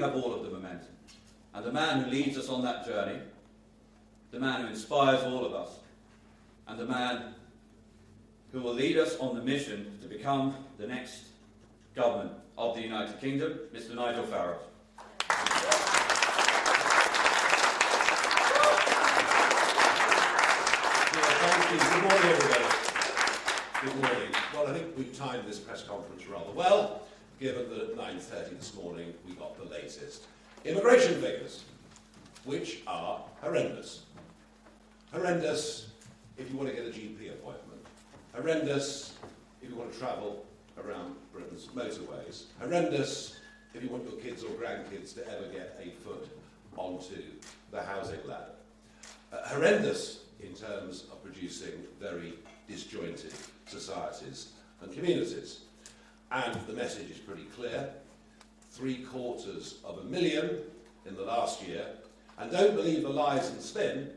have all of the momentum. And the man who leads us on that journey, the man who inspires all of us, and the man who will lead us on the mission to become the next government of the United Kingdom, Mr. Nigel Farage. Good morning, everybody. Good morning. Well, I think we've timed this press conference rather well, given that at 9:30 this morning we got the latest immigration figures, which are horrendous. Horrendous if you want to get a GP appointment. Horrendous if you want to travel around Britain's motorways. Horrendous if you want your kids or grandkids to ever get a foot onto the housing ladder. Horrendous in terms of producing very disjointed societies and communities. And the message is pretty clear. 750,000 in the last year. And don't believe the lies and spin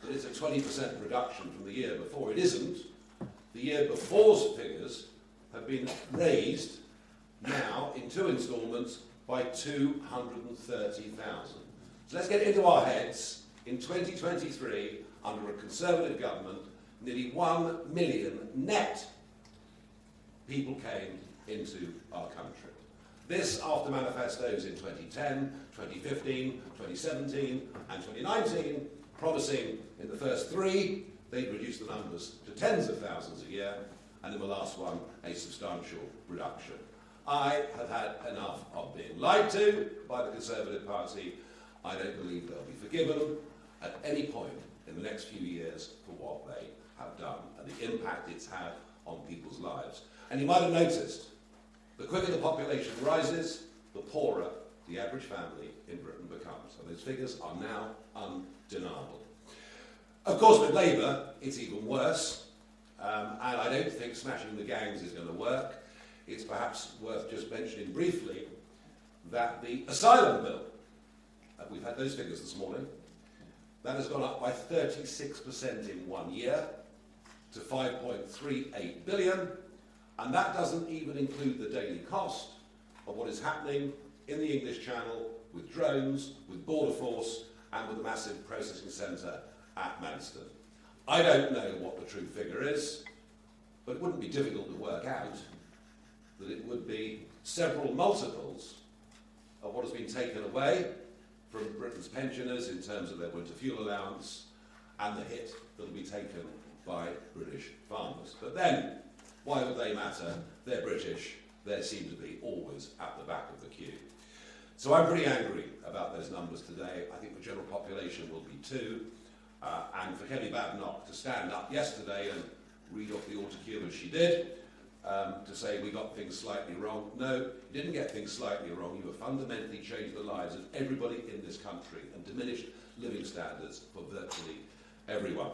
that it's a 20% reduction from the year before. It isn't. The year before's figures have been raised now in 2 instalments by 230,000. So let's get it into our heads. In 2023, under a Conservative government, nearly 1 million net people came into our country. This after manifestos in 2010, 2015, 2017 and 2019, promising in the first 3 they'd reduce the numbers to tens of thousands a year, and in the last one, a substantial reduction. I have had enough of being lied to by the Conservative Party. I don't believe they'll be forgiven at any point in the next few years for what they have done and the impact it's had on people's lives. And you might have noticed, the quicker the population rises, the poorer the average family in Britain becomes. And those figures are now undeniable. Of course, with Labour, it's even worse. And I don't think smashing the gangs is going to work. It's perhaps worth just mentioning briefly that the asylum bill, we've had those figures this morning, that has gone up by 36% in 1 year to 5.38 billion, and that doesn't even include the daily cost of what is happening in the English Channel with drones, with Border Force, and with the massive processing centre at Manston. I don't know what the true figure is, but it wouldn't be difficult to work out that it would be several multiples of what has been taken away from Britain's pensioners in terms of their winter fuel allowance and the hit that will be taken by British farmers. But then, why would they matter? They're British. They seem to be always at the back of the queue. So I'm pretty angry about those numbers today. I think the general population will be too. And for Kelly Badenoch to stand up yesterday and read off the autocue as she did, to say we got things slightly wrong. No, you didn't get things slightly wrong. You have fundamentally changed the lives of everybody in this country and diminished living standards for virtually everyone.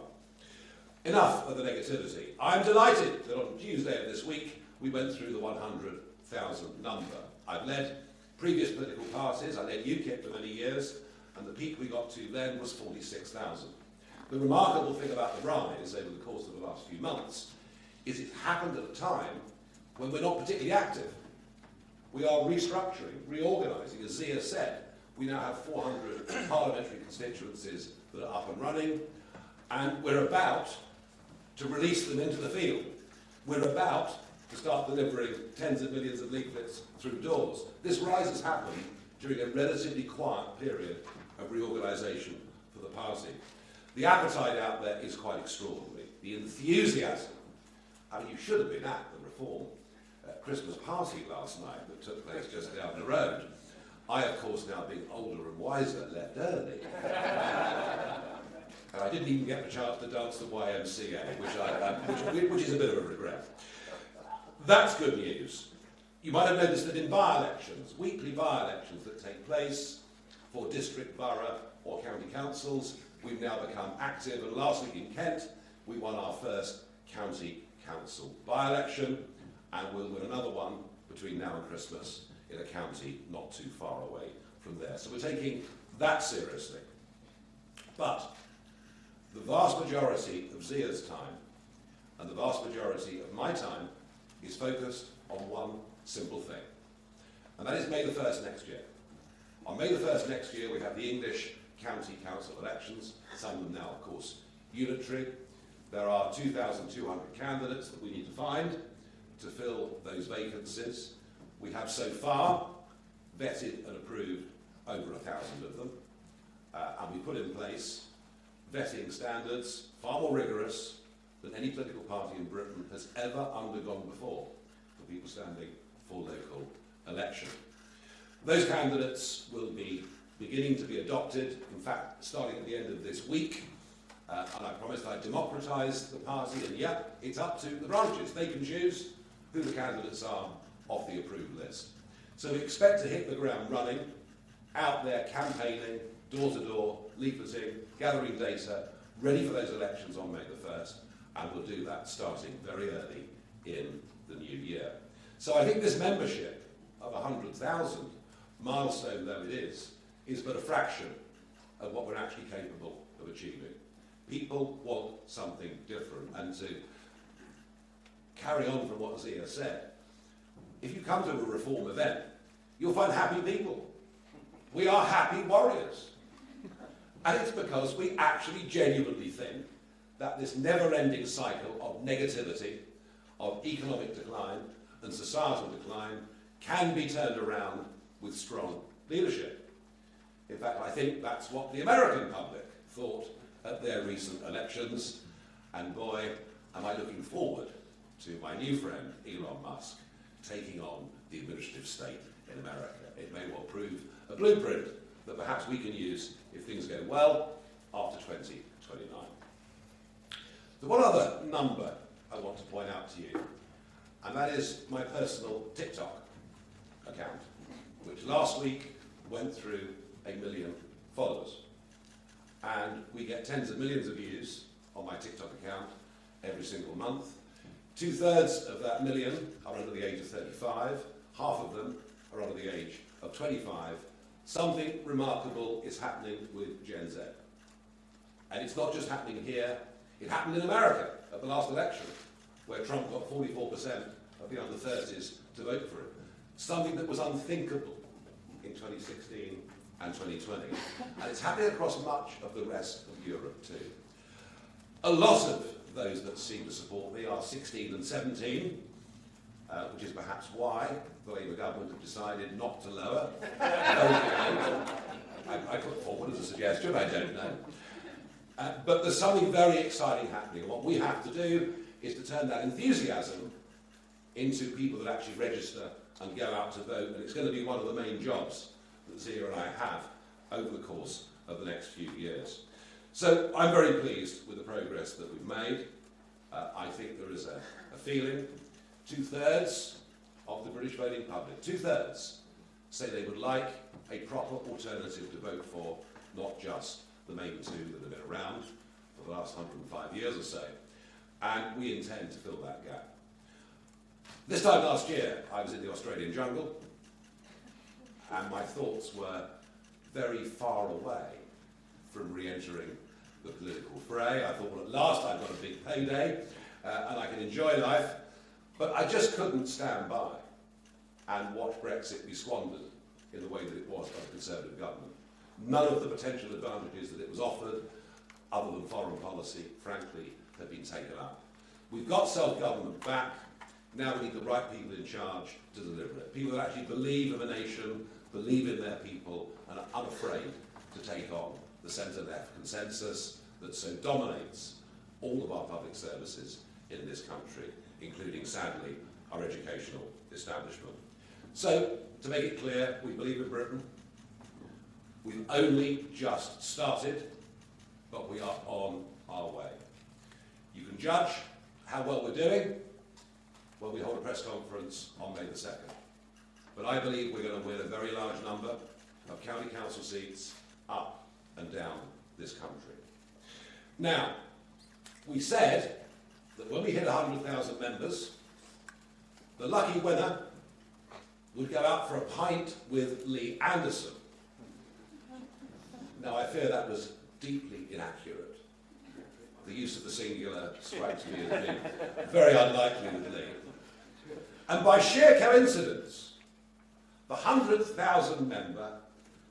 Enough of the negativity. I'm delighted that on Tuesday of this week we went through the 100,000 number. I've led previous political parties. I led UKIP for many years, and the peak we got to then was 46,000. The remarkable thing about the rise over the course of the last few months is it happened at a time when we're not particularly active. We are restructuring, reorganising. As Zia said, we now have 400 parliamentary constituencies that are up and running, and we're about to release them into the field. We're about to start delivering tens of millions of leaflets through doors. This rise has happened during a relatively quiet period of reorganisation for the party. The appetite out there is quite extraordinary. The enthusiasm. I mean, you should have been at the Reform Christmas party last night that took place just down the road. I, of course, now being older and wiser, left early. And I didn't even get the chance to dance the YMCA, which is a bit of a regret. That's good news. You might have noticed that in by-elections, weekly by-elections that take place for district, borough or county councils, we've now become active. And last week in Kent, we won our first county council by-election, and we'll win another one between now and Christmas in a county not too far away from there. So we're taking that seriously. But the vast majority of Zia's time and the vast majority of my time is focused on one simple thing, and that is May the 1st next year. On May the 1st next year, we have the English County Council elections, some of them now, of course, unitary. There are 2,200 candidates that we need to find to fill those vacancies. We have so far vetted and approved over 1,000 of them, and we put in place vetting standards far more rigorous than any political party in Britain has ever undergone before for people standing for local election. Those candidates will be beginning to be adopted, in fact, starting at the end of this week, and I promised I'd democratise the party, and yeah, it's up to the branches. They can choose who the candidates are off the approved list. So we expect to hit the ground running, out there campaigning, door-to-door, leafleting, gathering data, ready for those elections on May the 1st, and we'll do that starting very early in the new year. So I think this membership of 100,000, milestone though it is but a fraction of what we're actually capable of achieving. People want something different, and to carry on from what Zia said, if you come to a reform event, you'll find happy people. We are happy warriors. And it's because we actually genuinely think that this never-ending cycle of negativity, of economic decline and societal decline can be turned around with strong leadership. In fact, I think that's what the American public thought at their recent elections, and boy, am I looking forward to my new friend, Elon Musk, taking on the administrative state in America. It may well prove a blueprint that perhaps we can use if things go well after 2029. The one other number I want to point out to you, and that is my personal TikTok account, which last week went through 1 million followers. And we get tens of millions of views on my TikTok account every single month. 2/3 of that million are under the age of 35, half of them are under the age of 25. Something remarkable is happening with Gen Z. And it's not just happening here, it happened in America at the last election, where Trump got 44% of the under 30s to vote for him. Something that was unthinkable in 2016 and 2020. And it's happening across much of the rest of Europe too. A lot of those that seem to support me are 16 and 17, which is perhaps why the Labour government have decided not to lower the voting age. I put forward as a suggestion, I don't know. But there's something very exciting happening. And what we have to do is to turn that enthusiasm into people that actually register and go out to vote. And it's going to be one of the main jobs that Zia and I have over the course of the next few years. So I'm very pleased with the progress that we've made. I think there is a feeling. 2/3 of the British voting public, 2/3, say they would like a proper alternative to vote for, not just the main two that have been around for the last 105 years or so. And we intend to fill that gap. This time last year, I was in the Australian jungle, and my thoughts were very far away from re-entering the political fray. I thought, well, at last I've got a big payday, and I can enjoy life. But I just couldn't stand by and watch Brexit be squandered in the way that it was by the Conservative government. None of the potential advantages that it was offered, other than foreign policy, frankly, have been taken up. We've got self-government back. Now we need the right people in charge to deliver it. People that actually believe in the nation, believe in their people, and are unafraid to take on the centre-left consensus that so dominates all of our public services in this country, including, sadly, our educational establishment. So, to make it clear, we believe in Britain. We've only just started, but we are on our way. You can judge how well we're doing when we hold a press conference on May the 2nd. But I believe we're going to win a very large number of county council seats up and down this country. Now, we said that when we hit 100,000 members, the lucky winner would go out for a pint with Lee Anderson. Now, I fear that was deeply inaccurate. The use of the singular strikes me as being very unlikely with Lee. And by sheer coincidence, the 100,000 member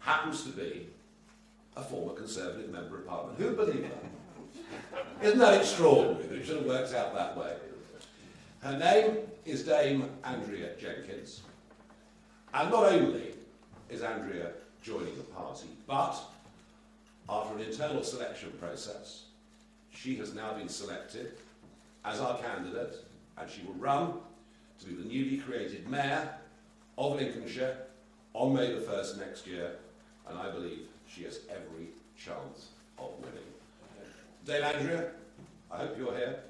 happens to be a former Conservative Member of Parliament. Who'd believe that? Isn't that extraordinary that it should have worked out that way? Her name is Dame Andrea Jenkyns. And not only is Andrea joining the party, but after an internal selection process, she has now been selected as our candidate, and she will run to be the newly created Mayor of Lincolnshire on May the 1st next year, and I believe she has every chance of winning. Dame Andrea, I hope you're here.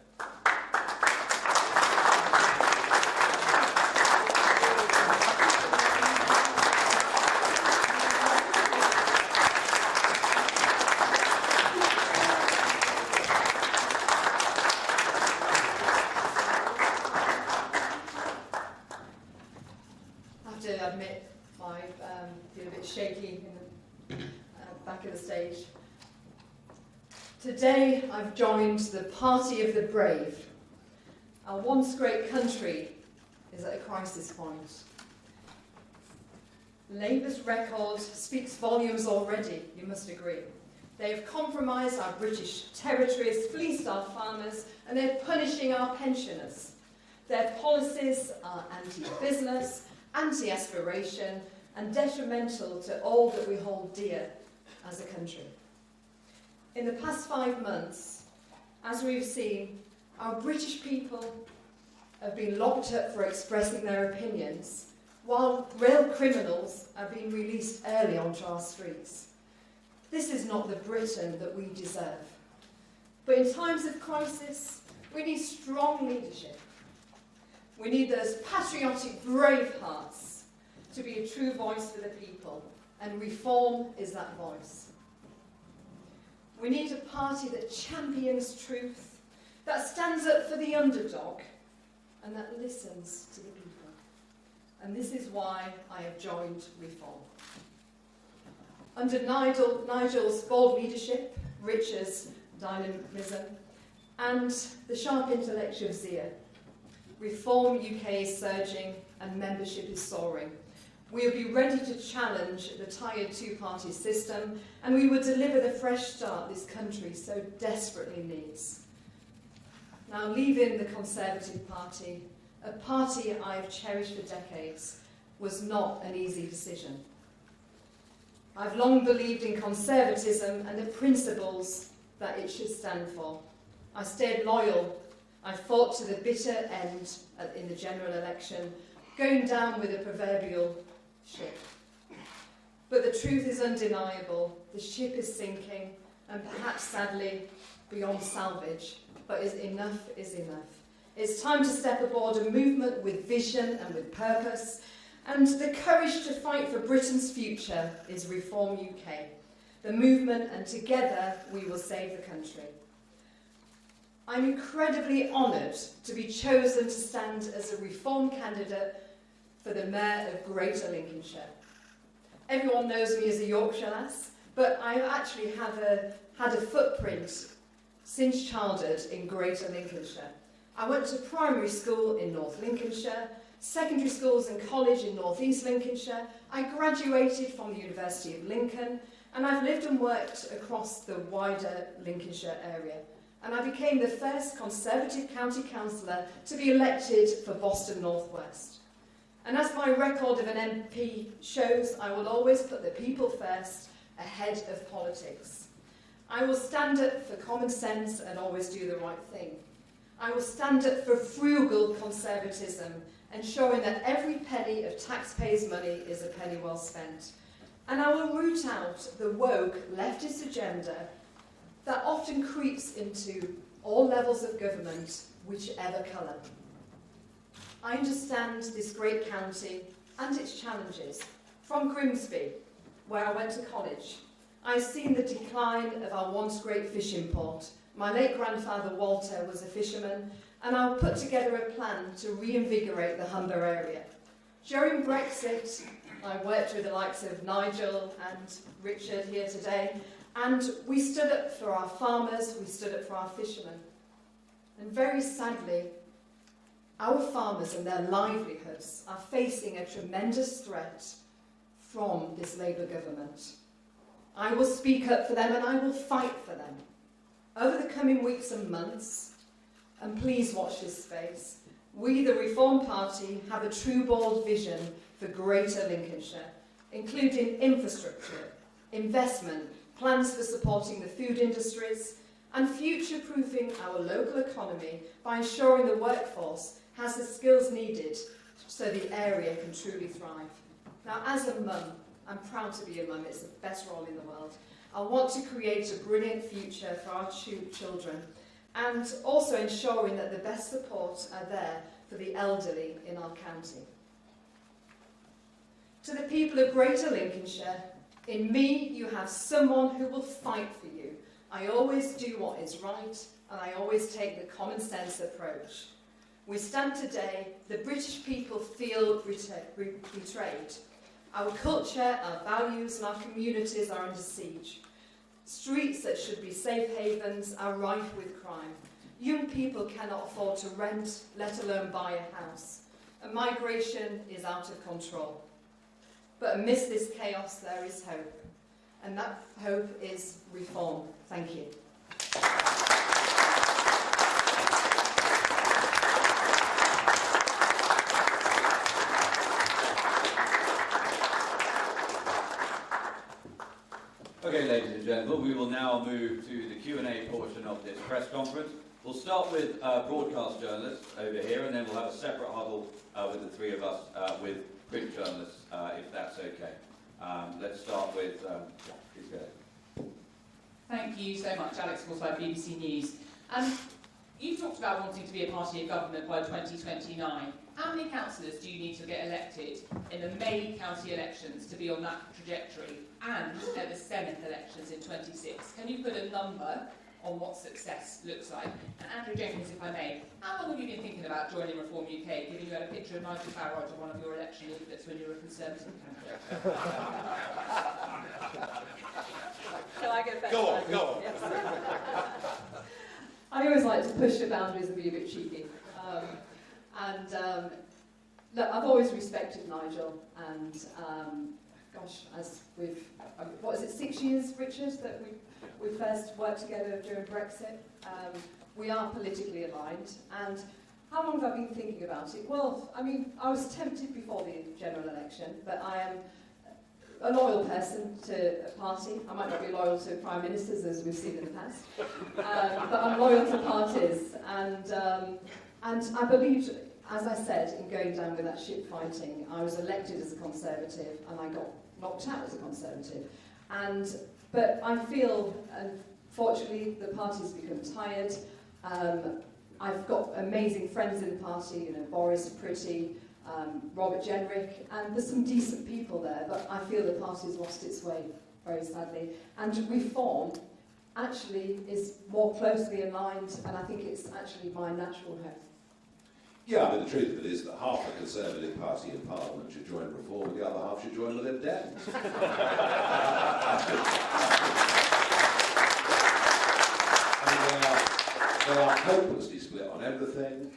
Today I've joined the party of the brave. Our once great country is at a crisis point. Labour's record speaks volumes already, you must agree. They have compromised our British territories, fleeced our farmers, and they're punishing our pensioners. Their policies are anti-business, anti-aspiration, and detrimental to all that we hold dear as a country. In the past 5 months, as we've seen, our British people have been locked up for expressing their opinions, while real criminals are being released early onto our streets. This is not the Britain that we deserve. But in times of crisis, we need strong leadership. We need those patriotic, brave hearts to be a true voice for the people, and reform is that voice. We need a party that champions truth, that stands up for the underdog, and that listens to the people. And this is why I have joined Reform. Under Nigel's bold leadership, Richard's dynamism, and the sharp intellect of Zia, Reform UK is surging and membership is soaring. We will be ready to challenge the tired two-party system, and we will deliver the fresh start this country so desperately needs. Now, leaving the Conservative Party, a party I've cherished for decades, was not an easy decision. I've long believed in conservatism and the principles that it should stand for. I stayed loyal. I fought to the bitter end in the general election, going down with a proverbial ship. But the truth is undeniable. The ship is sinking, and perhaps sadly beyond salvage. But enough is enough. It's time to step aboard a movement with vision and with purpose, and the courage to fight for Britain's future is Reform UK, the movement, and together we will save the country. I'm incredibly honoured to be chosen to stand as a Reform candidate for the Mayor of Greater Lincolnshire. Everyone knows me as a Yorkshire lass, but I actually have had a footprint since childhood in Greater Lincolnshire. I went to primary school in North Lincolnshire, secondary schools and college in North East Lincolnshire. I graduated from the University of Lincoln, and I've lived and worked across the wider Lincolnshire area. And I became the first Conservative County Councillor to be elected for Boston North West. And as my record of an MP shows, I will always put the people first, ahead of politics. I will stand up for common sense and always do the right thing. I will stand up for frugal conservatism, ensuring that every penny of taxpayers' money is a penny well spent. And I will root out the woke leftist agenda that often creeps into all levels of government, whichever colour. I understand this great county and its challenges. From Grimsby, where I went to college, I've seen the decline of our once great fishing port. My late grandfather Walter was a fisherman, and I'll put together a plan to reinvigorate the Humber area. During Brexit, I worked with the likes of Nigel and Richard here today, and we stood up for our farmers, we stood up for our fishermen. And very sadly, our farmers and their livelihoods are facing a tremendous threat from this Labour government. I will speak up for them and I will fight for them. Over the coming weeks and months, and please watch this space, we, the Reform Party, have a true bold vision for Greater Lincolnshire, including infrastructure, investment, plans for supporting the food industries, and future-proofing our local economy by ensuring the workforce has the skills needed so the area can truly thrive. Now, as a mum, I'm proud to be a mum, it's the best role in the world. I want to create a brilliant future for our children, and also ensuring that the best support are there for the elderly in our county. To the people of Greater Lincolnshire, in me you have someone who will fight for you. I always do what is right, and I always take the common sense approach. We stand today, the British people feel betrayed. Our culture, our values and our communities are under siege. Streets that should be safe havens are rife with crime. Young people cannot afford to rent, let alone buy a house. And migration is out of control. But amidst this chaos, there is hope. And that hope is reform. Thank you. Okay, ladies and gentlemen, we will now move to the Q&A portion of this press conference. We'll start with broadcast journalists over here, and then we'll have a separate huddle with the three of us with print journalists, if that's okay. Let's start with, please go ahead. Thank you so much, Alex Forsyth, BBC News. You've talked about wanting to be a party of government by 2029. How many councillors do you need to get elected in the May county elections to be on that trajectory, and at the Senate elections in 26? Can you put a number on what success looks like? And Andrew Jenkyns, if I may, how long have you been thinking about joining Reform UK, given you had a picture of Nigel Farage on one of your election leaflets when you were a Conservative candidate? Shall I go first? Go on, go on. Yes. I always like to push the boundaries and be a bit cheeky. Look, I've always respected Nigel, and gosh, as we've, what is it, 6 years, Richard, that we first worked together during Brexit. We are politically aligned, and how long have I been thinking about it? Well, I mean, I was tempted before the general election, but I am a loyal person to a party. I might not be loyal to prime ministers, as we've seen in the past, but I'm loyal to parties, and I believed, as I said, in going down with that ship fighting. I was elected as a Conservative, and I got knocked out as a Conservative. But I feel, unfortunately, the party's become tired. I've got amazing friends in the party, you know, Boris Pretty, Robert Jenrick, and there's some decent people there, but I feel the party's lost its way, very sadly. And reform actually is more closely aligned, and I think it's actually my natural home. Yeah, I mean, the truth of it is that half the Conservative Party in Parliament should join Reform, and the other half should join the Lib Dems. They are hopelessly split on everything.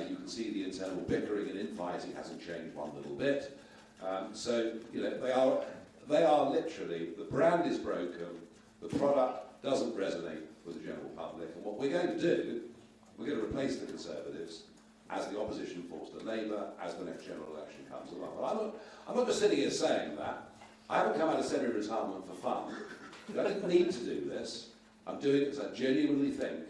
You can see the internal bickering and infighting hasn't changed one little bit. So, you know, they are literally, the brand is broken, the product doesn't resonate with the general public, and what we're going to do, we're going to replace the Conservatives as the opposition force to Labour as the next general election comes along. But I'm not just sitting here saying that. I haven't come out of semi-retirement for fun. I didn't need to do this. I'm doing it because I genuinely think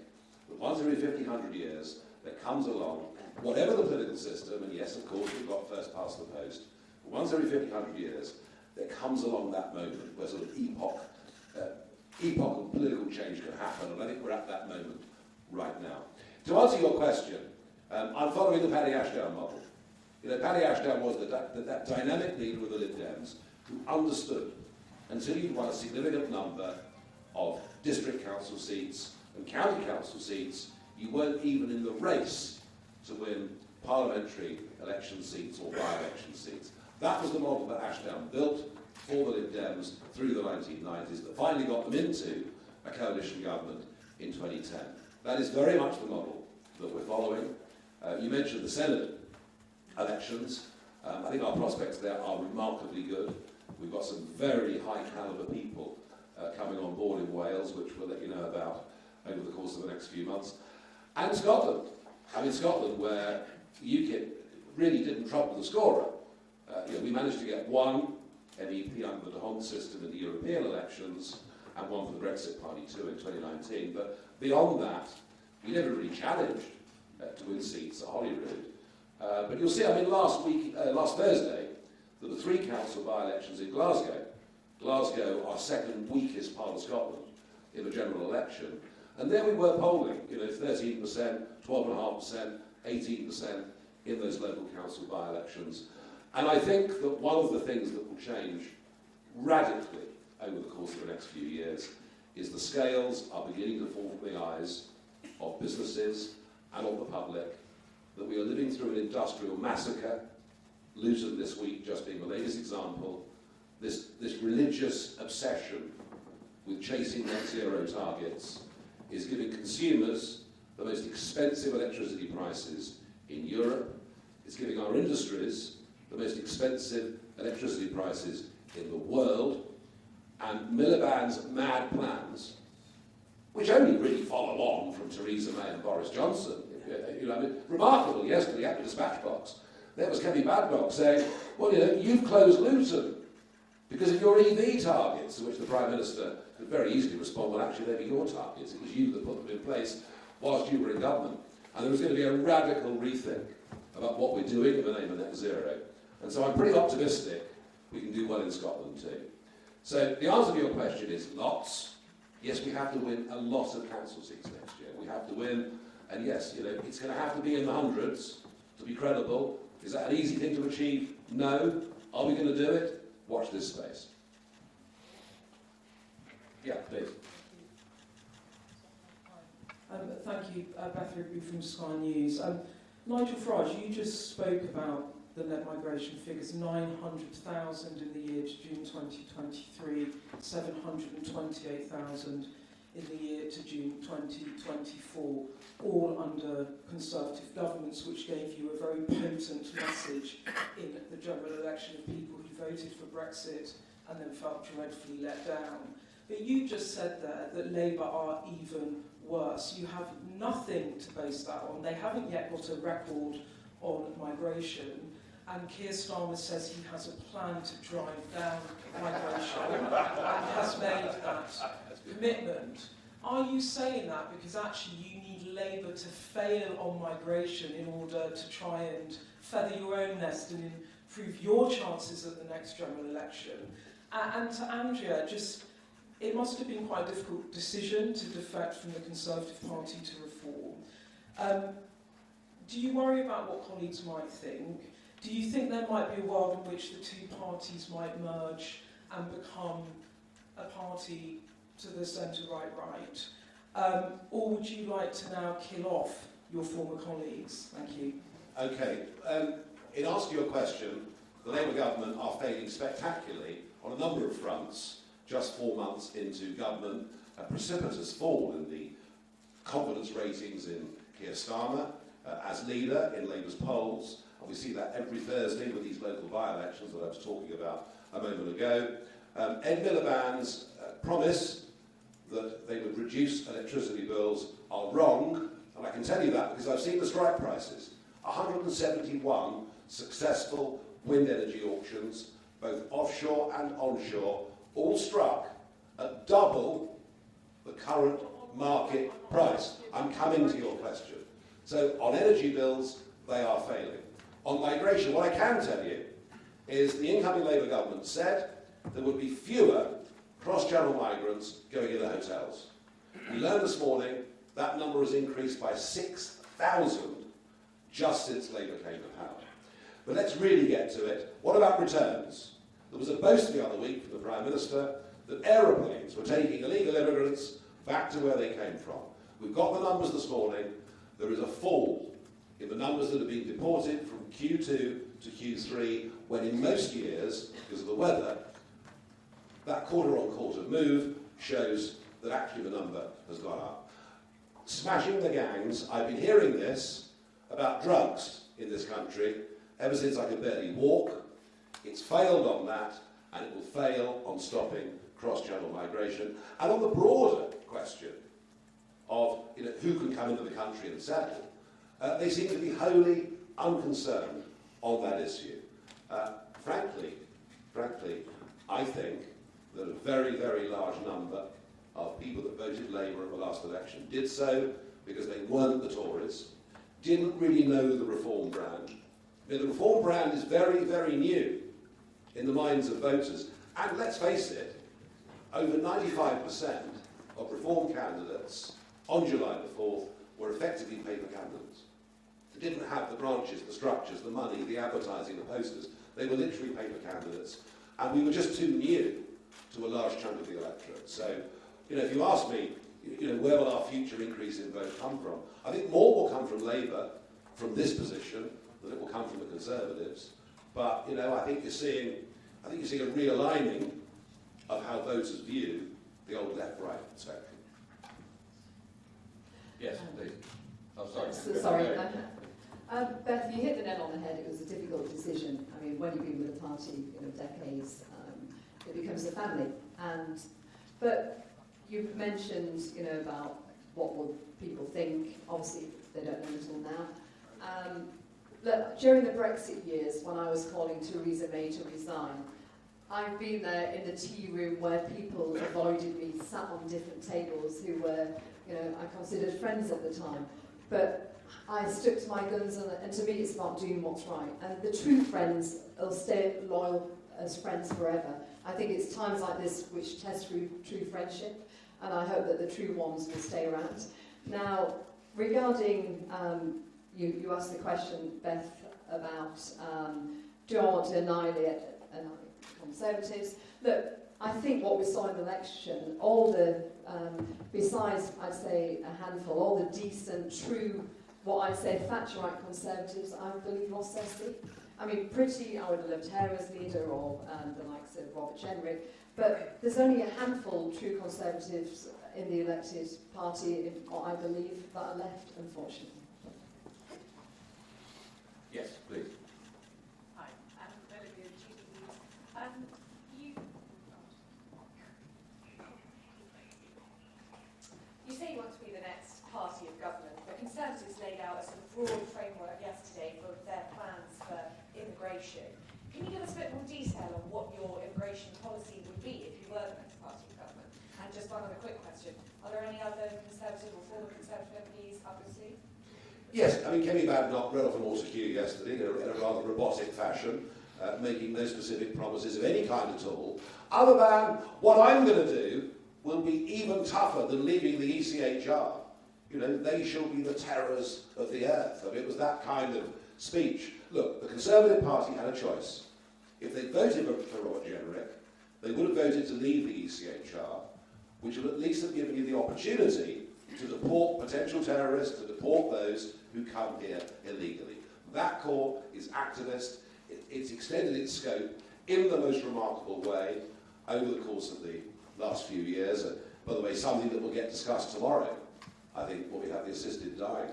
that once every 50, 100 years, there comes along, whatever the political system, and yes, of course, we've got first past the post, but once every 50, 100 years, there comes along that moment where sort of epochal political change can happen, and I think we're at that moment right now. To answer your question, I'm following the Paddy Ashdown model. You know, Paddy Ashdown was that dynamic leader of the Lib Dems who understood until you'd won a significant number of district council seats and county council seats, you weren't even in the race to win parliamentary election seats or by-election seats. That was the model that Ashdown built for the Lib Dems through the 1990s that finally got them into a coalition government in 2010. That is very much the model that we're following. You mentioned the Senate elections. I think our prospects there are remarkably good. We've got some very high calibre people coming on board in Wales, which we'll let you know about over the course of the next few months. And Scotland. I mean, Scotland, where UKIP really didn't trouble the scorer. We managed to get one MEP under the DeHont system in the European elections, and one for the Brexit Party too in 2019. But beyond that, we never really challenged to win seats at Holyrood. But you'll see, I mean, last Thursday, there were 3 council by-elections in Glasgow. Glasgow, our second weakest part of Scotland in the general election. And there we were polling, 13%, 12.5%, 18% in those local council by-elections. And I think that one of the things that will change radically over the course of the next few years is the scales are beginning to fall from the eyes of businesses and of the public, that we are living through an industrial massacre, Luton this week just being the latest example, this religious obsession with chasing net zero targets is giving consumers the most expensive electricity prices in Europe. It's giving our industries the most expensive electricity prices in the world. And Miliband's mad plans, which only really follow on from Theresa May and Boris Johnson, I mean, remarkable yesterday at the dispatch box, there was Kevin Badcock saying, well, you've closed Luton because of your EV targets, to which the Prime Minister could very easily respond, well, actually, they were your targets. It was you that put them in place whilst you were in government. And there was going to be a radical rethink about what we're doing in the name of net zero. And so I'm pretty optimistic we can do well in Scotland too. So the answer to your question is lots. Yes, we have to win a lot of council seats next year. We have to win, and yes, it's going to have to be in the hundreds to be credible. Is that an easy thing to achieve? No. Are we going to do it? Watch this space. Yeah, please. Thank you, Beth Rigby from Sky News. Nigel Farage, you just spoke about the net migration figures, 900,000 in the year to June 2023, 728,000 in the year to June 2024, all under Conservative governments, which gave you a very potent message in the general election of people who voted for Brexit and then felt dreadfully let down. But you just said there that Labour are even worse. You have nothing to base that on. They haven't yet got a record on migration. And Keir Starmer says he has a plan to drive down migration and has made that commitment. Are you saying that because actually you need Labour to fail on migration in order to try and feather your own nest and improve your chances at the next general election? And to Andrea, it must have been quite a difficult decision to defect from the Conservative Party to reform. Do you worry about what colleagues might think? Do you think there might be a world in which the two parties might merge and become a party to the centre-right? Or would you like to now kill off your former colleagues? Thank you. Okay. In answer to your question, the Labour government are failing spectacularly on a number of fronts. Just 4 months into government, a precipitous fall in the confidence ratings in Keir Starmer as leader in Labour's polls. And we see that every Thursday with these local by-elections that I was talking about a moment ago. Ed Miliband's promise that they would reduce electricity bills are wrong, and I can tell you that because I've seen the strike prices. 171 successful wind energy auctions, both offshore and onshore, all struck at double the current market price. I'm coming to your question. So on energy bills, they are failing. On migration, what I can tell you is the incoming Labour government said there would be fewer cross-channel migrants going into hotels. We learned this morning that number has increased by 6,000 just since Labour came to power. But let's really get to it. What about returns? There was a boast the other week from the Prime Minister that aeroplanes were taking illegal immigrants back to where they came from. We've got the numbers this morning. There is a fall in the numbers that have been deported from Q2 to Q3, when in most years, because of the weather, that quarter-on-quarter move shows that actually the number has gone up. Smashing the gangs, I've been hearing this about drugs in this country ever since I could barely walk. It's failed on that, and it will fail on stopping cross-channel migration. And on the broader question of who can come into the country and settle, they seem to be wholly unconcerned on that issue. Frankly, I think that a very, very large number of people that voted Labour at the last election did so because they weren't the Tories, didn't really know the Reform brand. The Reform brand is very, very new in the minds of voters. And let's face it, over 95% of Reform candidates on July the 4th were effectively paper candidates. They didn't have the branches, the structures, the money, the advertising, the posters. They were literally paper candidates. And we were just too new to a large chunk of the electorate. So, if you ask me, where will our future increase in vote come from? I think more will come from Labour, from this position, than it will come from the Conservatives. But, I think you're seeing a realigning of how voters view the old left-right spectrum. Yes, please. Oh, sorry. Sorry. Beth, you hit the nail on the head. It was a difficult decision. I mean, when you've been with a party, decades, it becomes a family. But you mentioned, about what will people think. Obviously, they don't know until now. Look, during the Brexit years, when I was calling Theresa May to resign, I've been there in the tea room where people avoided me, sat on different tables who were, I considered friends at the time. But I stuck to my guns, and to me it's about doing what's right. And the true friends will stay loyal as friends forever. I think it's times like this which test true friendship, and I hope that the true ones will stay around. Now, regarding, you asked the question, Beth, about do I want to annihilate Conservatives? Look, I think what we saw in the election, all the, besides, I'd say, a handful, all the decent, true, what I'd say, Thatcherite Conservatives, I believe lost their seat. I mean, I would have loved her as leader, or the likes of Robert Jenkyns, but there's only a handful true Conservatives in the elected party, I believe, that are left, unfortunately. Yes, please. Hi, I'm Olivia You say you want to be the next party of government. The Conservatives laid out a sort of broad framework yesterday for their plans for immigration. Can you give us a bit more detail on what your immigration policy would be if you were the next party of government? And just one other quick question. Are there any other Conservative or former Conservative MPs up your sleeve? Yes, I mean, Kemi Badenoch read off an autocue yesterday in a rather robotic fashion, making no specific promises of any kind at all, other than what I'm going to do will be even tougher than leaving the ECHR. They shall be the terrors of the earth. I mean, it was that kind of speech. Look, the Conservative Party had a choice. If they voted for Robert Jenkyns, they would have voted to leave the ECHR, which would at least have given you the opportunity to deport potential terrorists, to deport those who come here illegally. That court is activist. It's extended its scope in the most remarkable way over the course of the last few years. By the way, something that will get discussed tomorrow. I think when we have the assisted dying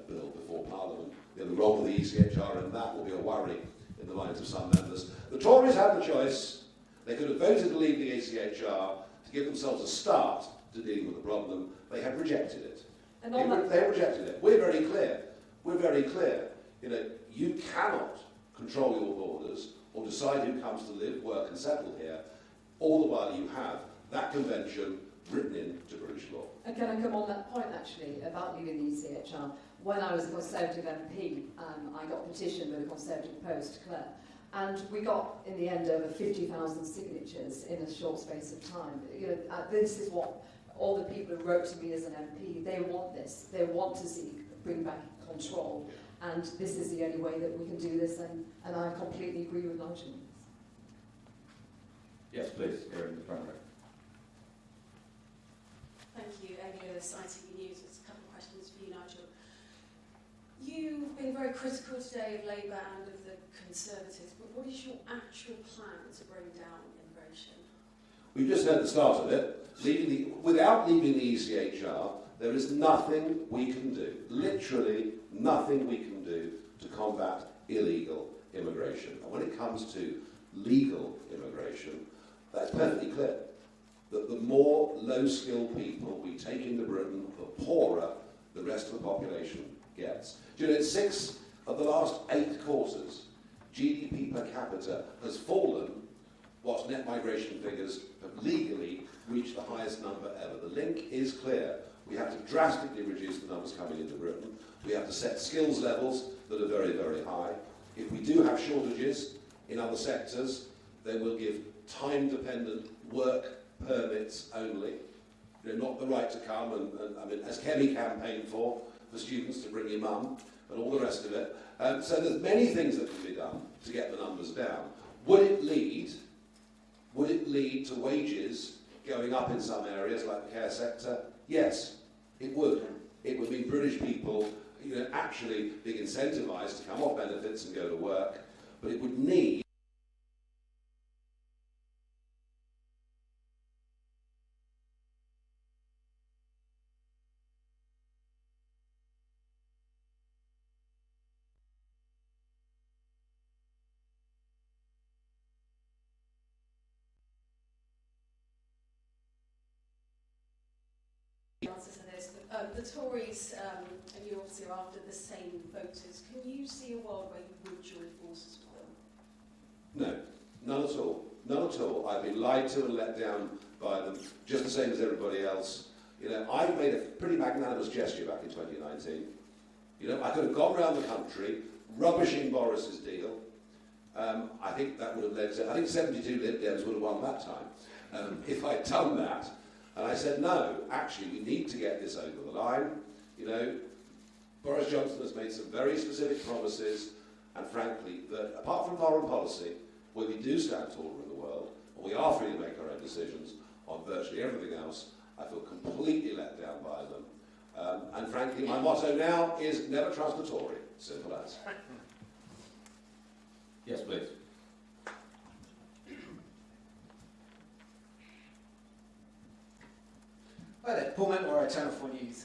bill before Parliament, the role of the ECHR, and that will be a worry in the minds of some members. The Tories had the choice. They could have voted to leave the ECHR to give themselves a start to dealing with the problem. They have rejected it. They have rejected it. We're very clear. We're very clear. You cannot control your borders or decide who comes to live, work and settle here, all the while you have that convention written into British law. And can I come on that point, actually, about leaving the ECHR? When I was a Conservative MP, I got a petition with a Conservative Post, Claire, and we got, in the end, over 50,000 signatures in a short space of time. This is what all the people who wrote to me as an MP, they want this. They want to bring back control, and this is the only way that we can do this, and I completely agree with Nigel. Yes, please, here in the front row. Thank you, Amy Lewis, ITV News. It's a couple of questions for you, Nigel. You've been very critical today of Labour and of the Conservatives, but what is your actual plan to bring down immigration? We've just heard the start of it. Without leaving the ECHR, there is nothing we can do, literally nothing we can do to combat illegal immigration. And when it comes to legal immigration, that's perfectly clear. That the more low-skilled people we take into Britain, the poorer the rest of the population gets. Do you know, in 6 of the last 8 quarters, GDP per capita has fallen, whilst net migration figures have legally reached the highest number ever. The link is clear. We have to drastically reduce the numbers coming into Britain. We have to set skills levels that are very, very high. If we do have shortages in other sectors, then we'll give time-dependent work permits only. You know, not the right to come and I mean, as Kelly campaigned for students to bring your mum and all the rest of it. So there's many things that can be done to get the numbers down. Would it lead to wages going up in some areas like the care sector? Yes, it would. It would mean British people, you know, actually being incentivised to come off benefits and go to work, but it would need answers to this. The Tories, and you obviously are after the same voters, can you see a world where you would join forces with them? No, none at all. None at all. I've been lied to and let down by them, just the same as everybody else. You know, I made a pretty magnanimous gesture back in 2019. You know, I could have gone around the country rubbishing Boris's deal. I think that would have led to, I think 72 Lib Dems would have won that time if I'd done that. And I said, no, actually, we need to get this over the line. You know, Boris Johnson has made some very specific promises, and frankly, that apart from foreign policy, where we do stand taller in the world, and we are free to make our own decisions on virtually everything else, I feel completely let down by them. And frankly, my motto now is never trust a Tory. Simple as. Yes, please. Hi there, Paul McMurdock, Channel 4 News.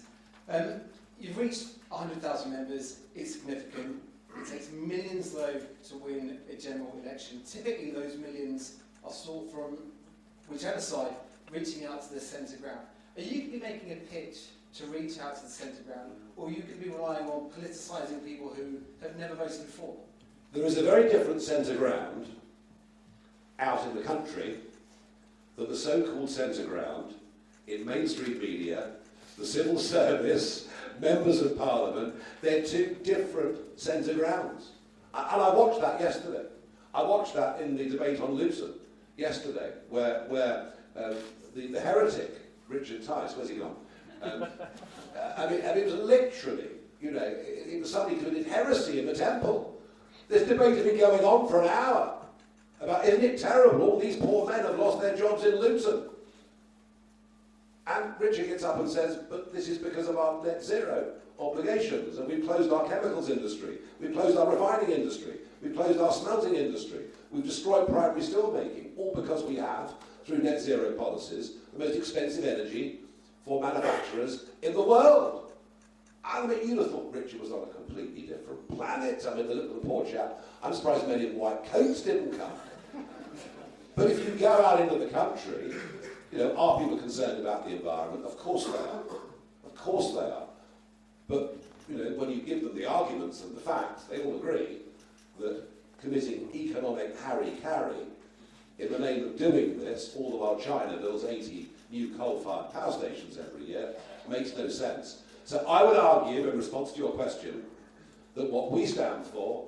You've reached 100,000 members, it's significant. It takes millions, though, to win a general election. Typically, those millions are sought from whichever side, reaching out to the centre ground. Are you going to be making a pitch to reach out to the centre ground, or are you going to be relying on politicising people who have never voted before? There is a very different centre ground out in the country than the so-called centre ground in mainstream media, the civil service, members of parliament. They're two different centre grounds. And I watched that yesterday. I watched that in the debate on Luton yesterday, where the heretic, Richard Tice, where's he gone? I mean, it was literally, you know, it was somebody committed heresy in the temple. This debate had been going on for an hour about, isn't it terrible, all these poor men have lost their jobs in Luton. And Richard gets up and says, but this is because of our net zero obligations, and we've closed our chemicals industry, we've closed our refining industry, we've closed our smelting industry, we've destroyed primary steelmaking, all because we have, through net zero policies, the most expensive energy for manufacturers in the world. I mean, you'd have thought Richard was on a completely different planet. I mean, look at the poor chap. I'm surprised many in white coats didn't come. But if you go out into the country, you know, are people concerned about the environment? Of course they are. Of course they are. But, you know, when you give them the arguments and the facts, they all agree that committing economic harry-carry in the name of doing this, all the while China builds 80 new coal-fired power stations every year, makes no sense. So I would argue, in response to your question, that what we stand for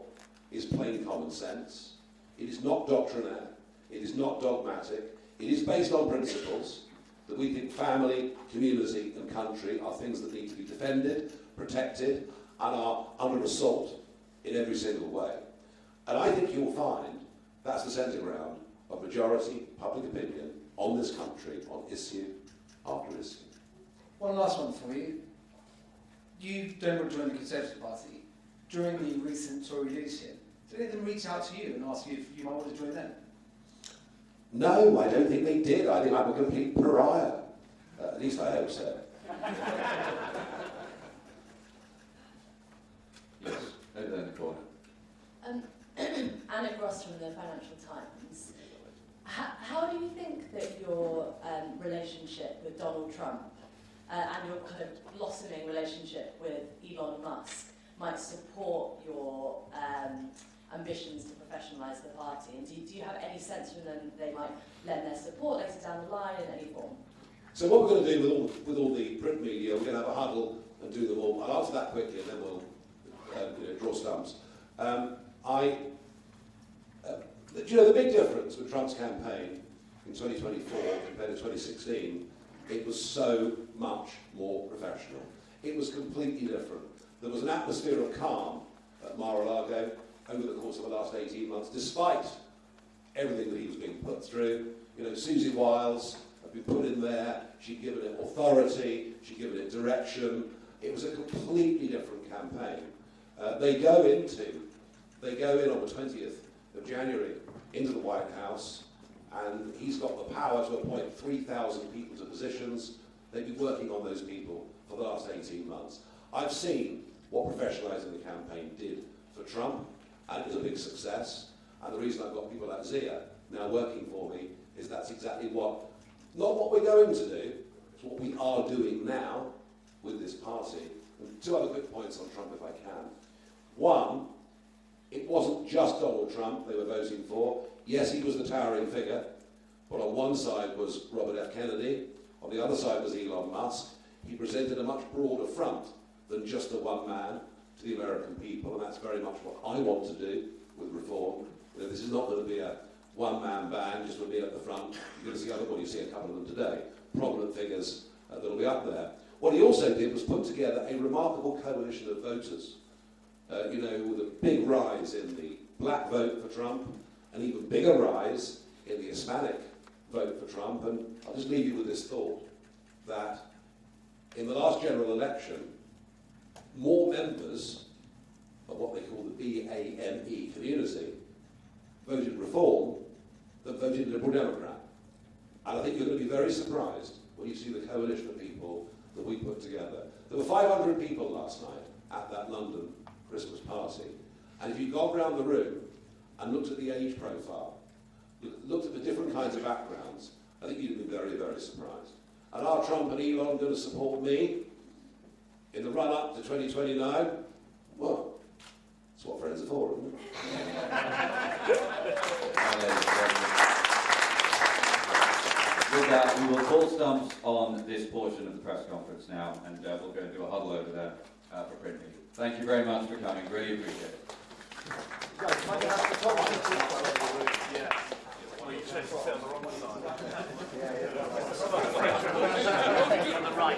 is plain common sense. It is not doctrinaire. It is not dogmatic. It is based on principles that we think family, community and country are things that need to be defended, protected and are under assault in every single way. And I think you'll find that's the centre ground of majority public opinion on this country, on issue after issue. One last one for you. You don't want to join the Conservative Party. During the recent Tory leadership, did any of them reach out to you and ask you if you might want to join them? No, I don't think they did. I think I'm a complete pariah. At least I hope so. Yes, over there in the corner. Anna Gross from the Financial Times. How do you think that your relationship with Donald Trump and your kind of blossoming relationship with Elon Musk might support your ambitions to professionalise the party? And do you have any sense from them that they might lend their support later down the line in any form? So what we're going to do with all the print media, we're going to have a huddle and do them all. I'll answer that quickly and then we'll draw stumps. The big difference with Trump's campaign in 2024 compared to 2016, it was so much more professional. It was completely different. There was an atmosphere of calm at Mar-a-Lago over the course of the last 18 months, despite everything that he was being put through. You know, Susie Wiles had been put in there, she'd given it authority, she'd given it direction. It was a completely different campaign. They go in on the 20th of January into the White House, and he's got the power to appoint 3,000 people to positions. They've been working on those people for the last 18 months. I've seen what professionalising the campaign did for Trump, and it was a big success. And the reason I've got people like Zia now working for me is that's exactly not what we're going to do, it's what we are doing now with this party. And two other quick points on Trump, if I can. One, it wasn't just Donald Trump they were voting for. Yes, he was the towering figure, but on one side was Robert F. Kennedy, on the other side was Elon Musk. He presented a much broader front than just a one man to the American people, and that's very much what I want to do with reform. You know, this is not going to be a one-man band just with me at the front. You're going to see other ones, you see a couple of them today, prominent figures that will be up there. What he also did was put together a remarkable coalition of voters. With a big rise in the black vote for Trump, an even bigger rise in the Hispanic vote for Trump. And I'll just leave you with this thought, that in the last general election, more members of what they call the BAME community voted Reform than voted Liberal Democrat. And I think you're going to be very surprised when you see the coalition of people that we put together. There were 500 people last night at that London Christmas party, and if you'd gone round the room and looked at the age profile, looked at the different kinds of backgrounds, I think you'd be very, very surprised. And are Trump and Elon going to support me in the run-up to 2029? Well, that's what friends are for, isn't it? With that, we will call stumps on this portion of the press conference now, and we'll go and do a huddle over there for print media. Thank you very much for coming. Really appreciate it. On the right.